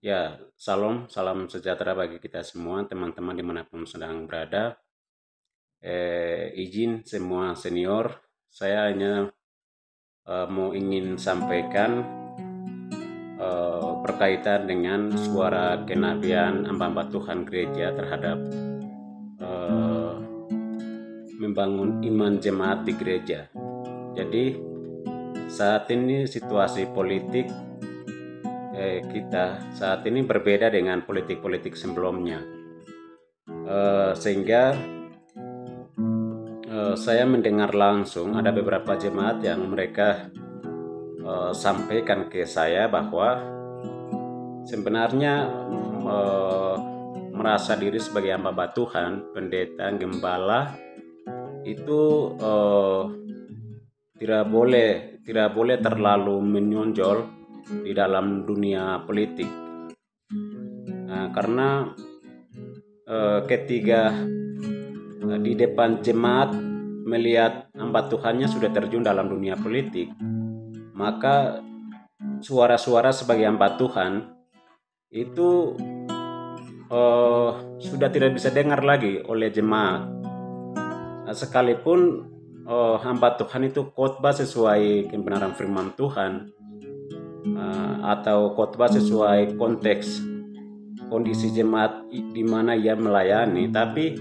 Ya, salam sejahtera bagi kita semua, teman-teman dimanapun sedang berada. Izin semua senior, saya hanya mau ingin sampaikan berkaitan dengan suara kenabian hamba Tuhan gereja terhadap eh, membangun iman jemaat di gereja. Jadi saat ini situasi politik kita saat ini berbeda dengan politik-politik sebelumnya, sehingga saya mendengar langsung ada beberapa jemaat yang mereka sampaikan ke saya bahwa sebenarnya eh, merasa diri sebagai hamba Tuhan, pendeta, gembala itu tidak boleh terlalu menonjol di dalam dunia politik. Nah, karena ketika di depan jemaat melihat hamba Tuhannya sudah terjun dalam dunia politik, maka suara-suara sebagai hamba Tuhan itu sudah tidak bisa dengar lagi oleh jemaat. Sekalipun hamba Tuhan itu khotbah sesuai kebenaran firman Tuhan, atau khotbah sesuai konteks kondisi jemaat di mana ia melayani, tapi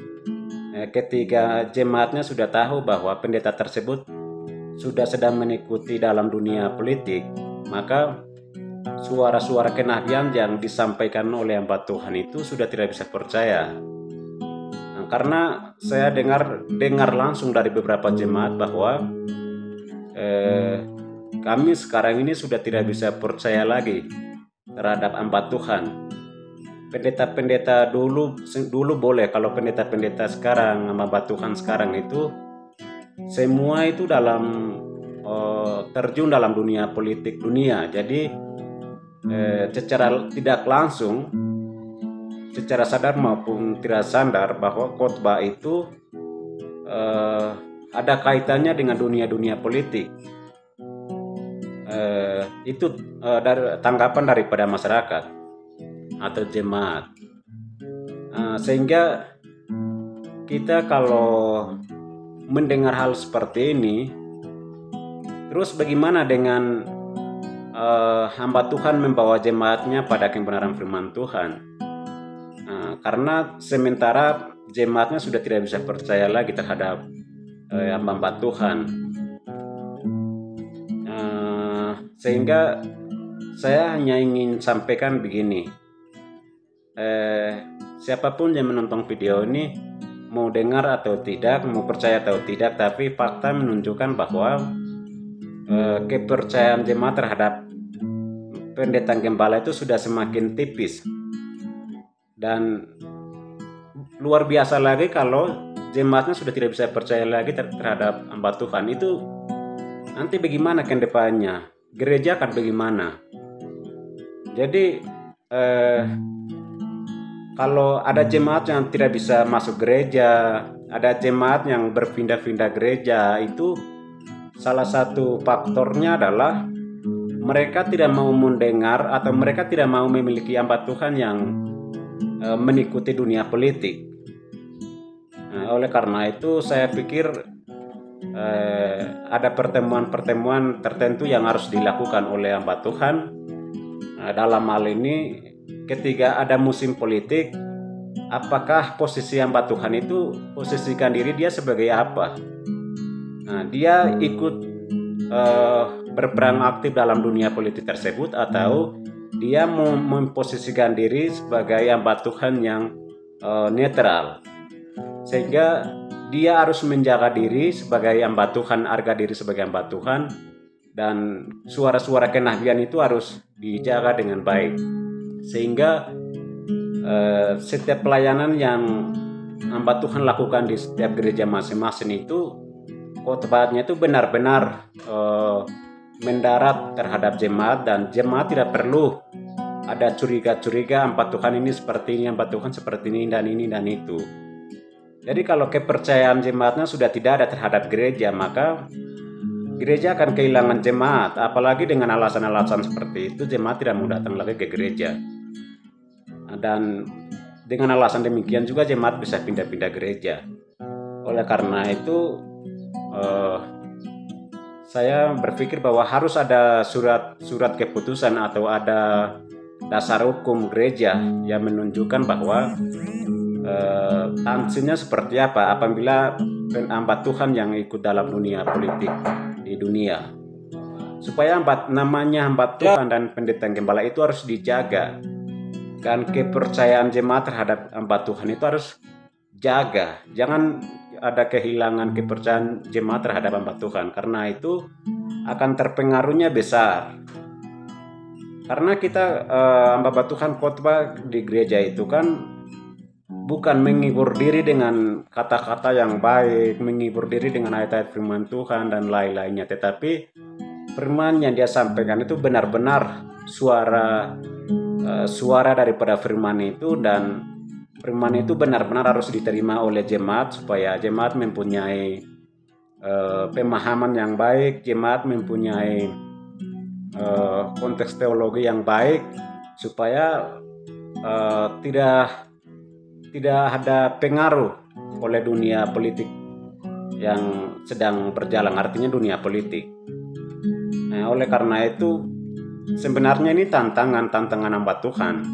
ketika jemaatnya sudah tahu bahwa pendeta tersebut sudah sedang mengikuti dalam dunia politik, maka suara-suara kenabian yang disampaikan oleh hamba Tuhan itu sudah tidak bisa percaya. Nah, karena saya dengar langsung dari beberapa jemaat bahwa kami sekarang ini sudah tidak bisa percaya lagi terhadap hamba Tuhan. Pendeta-pendeta dulu boleh, kalau pendeta-pendeta sekarang, hamba Tuhan sekarang itu semua itu terjun dalam dunia politik dunia. Jadi secara tidak langsung, secara sadar maupun tidak sadar, bahwa khotbah itu ada kaitannya dengan dunia politik. Itu dari tanggapan daripada masyarakat atau jemaat. Sehingga kita kalau mendengar hal seperti ini, terus bagaimana dengan hamba Tuhan membawa jemaatnya pada kebenaran firman Tuhan? Karena sementara jemaatnya sudah tidak bisa percaya lagi terhadap hamba Tuhan, sehingga saya hanya ingin sampaikan begini. Siapapun yang menonton video ini, mau dengar atau tidak, mau percaya atau tidak, tapi fakta menunjukkan bahwa kepercayaan jemaat terhadap pendeta gembala itu sudah semakin tipis. Dan luar biasa lagi kalau jemaatnya sudah tidak bisa percaya lagi terhadap hamba Tuhan. Itu nanti bagaimana ke depannya? Gereja akan bagaimana? Jadi kalau ada jemaat yang tidak bisa masuk gereja, ada jemaat yang berpindah-pindah gereja, itu salah satu faktornya adalah mereka tidak mau mendengar atau mereka tidak mau memiliki hamba Tuhan yang mengikuti dunia politik. Oleh karena itu saya pikir ada pertemuan-pertemuan tertentu yang harus dilakukan oleh hamba Tuhan. Dalam hal ini, ketika ada musim politik, apakah posisi hamba Tuhan itu posisikan diri dia sebagai apa? Dia ikut berperan aktif dalam dunia politik tersebut, atau dia memposisikan diri sebagai hamba Tuhan yang netral, sehingga dia harus menjaga diri sebagai hamba Tuhan, harga diri sebagai hamba Tuhan, dan suara-suara kenabian itu harus dijaga dengan baik, sehingga setiap pelayanan yang hamba Tuhan lakukan di setiap gereja masing-masing itu, khotbahnya itu benar-benar mendarat terhadap jemaat, dan jemaat tidak perlu ada curiga-curiga hamba Tuhan ini seperti ini, hamba Tuhan seperti ini dan itu. Jadi kalau kepercayaan jemaatnya sudah tidak ada terhadap gereja, maka gereja akan kehilangan jemaat. Apalagi dengan alasan-alasan seperti itu, jemaat tidak mau datang lagi ke gereja. dan dengan alasan demikian juga jemaat bisa pindah-pindah gereja. Oleh karena itu saya berpikir bahwa harus ada surat keputusan atau ada dasar hukum gereja yang menunjukkan bahwa sanksinya seperti apa apabila hamba Tuhan yang ikut dalam dunia politik di dunia, supaya namanya hamba Tuhan dan pendeta gembala itu harus dijaga, dan kepercayaan jemaat terhadap hamba Tuhan itu harus jaga. Jangan ada kehilangan kepercayaan jemaat terhadap hamba Tuhan, karena itu akan terpengaruhnya besar. Karena kita hamba Tuhan khotbah di gereja itu kan bukan menghibur diri dengan kata-kata yang baik, menghibur diri dengan ayat-ayat firman Tuhan dan lain-lainnya, tetapi firman yang dia sampaikan itu benar-benar suara daripada firman itu, dan firman itu benar-benar harus diterima oleh jemaat supaya jemaat mempunyai pemahaman yang baik, jemaat mempunyai konteks teologi yang baik, supaya tidak ada pengaruh oleh dunia politik yang sedang berjalan, artinya dunia politik. Nah, oleh karena itu sebenarnya ini tantangan hamba Tuhan.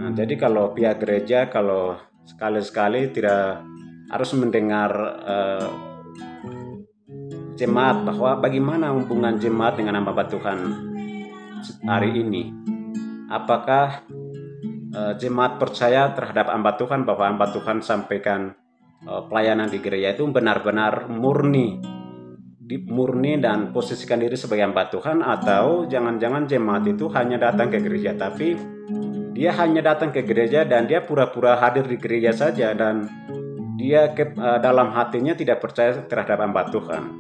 Nah, jadi kalau pihak gereja kalau sekali-sekali tidak harus mendengar jemaat bahwa bagaimana hubungan jemaat dengan hamba Tuhan hari ini. Apakah jemaat percaya terhadap hamba Tuhan bahwa hamba Tuhan sampaikan pelayanan di gereja itu benar-benar murni dan posisikan diri sebagai hamba Tuhan, atau jangan-jangan jemaat itu hanya datang ke gereja tapi dia hanya datang ke gereja dan dia pura-pura hadir di gereja saja, dan dia dalam hatinya tidak percaya terhadap hamba Tuhan.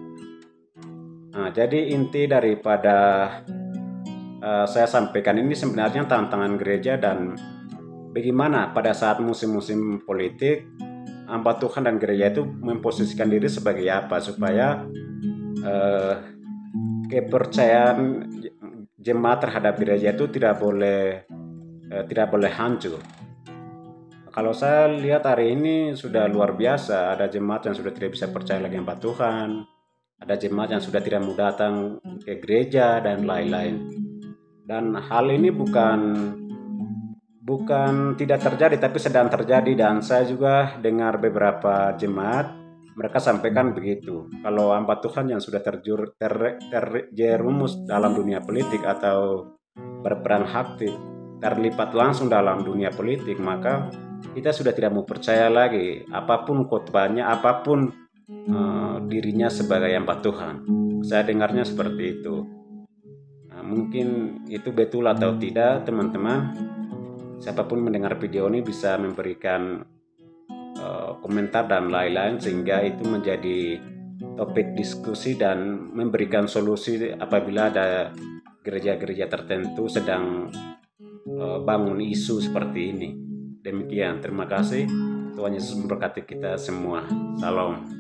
Nah, jadi inti daripada saya sampaikan ini sebenarnya tantangan gereja, dan bagaimana pada saat musim-musim politik hamba Tuhan dan gereja itu memposisikan diri sebagai apa supaya kepercayaan jemaat terhadap gereja itu tidak boleh hancur. Kalau saya lihat hari ini sudah luar biasa, ada jemaat yang sudah tidak bisa percaya lagi hamba Tuhan, ada jemaat yang sudah tidak mau datang ke gereja dan lain-lain. Dan hal ini bukan tidak terjadi, tapi sedang terjadi, dan saya juga dengar beberapa jemaat mereka sampaikan begitu. Kalau hamba Tuhan yang sudah terjerumus dalam dunia politik atau berperan aktif, terlibat langsung dalam dunia politik, maka kita sudah tidak mau percaya lagi apapun khotbahnya, apapun dirinya sebagai hamba Tuhan. Saya dengarnya seperti itu. Nah, mungkin itu betul atau tidak, teman-teman. Siapapun mendengar video ini bisa memberikan komentar dan lain-lain, sehingga itu menjadi topik diskusi dan memberikan solusi apabila ada gereja-gereja tertentu sedang bangun isu seperti ini. Demikian, terima kasih. Tuhan Yesus memberkati kita semua. Salam.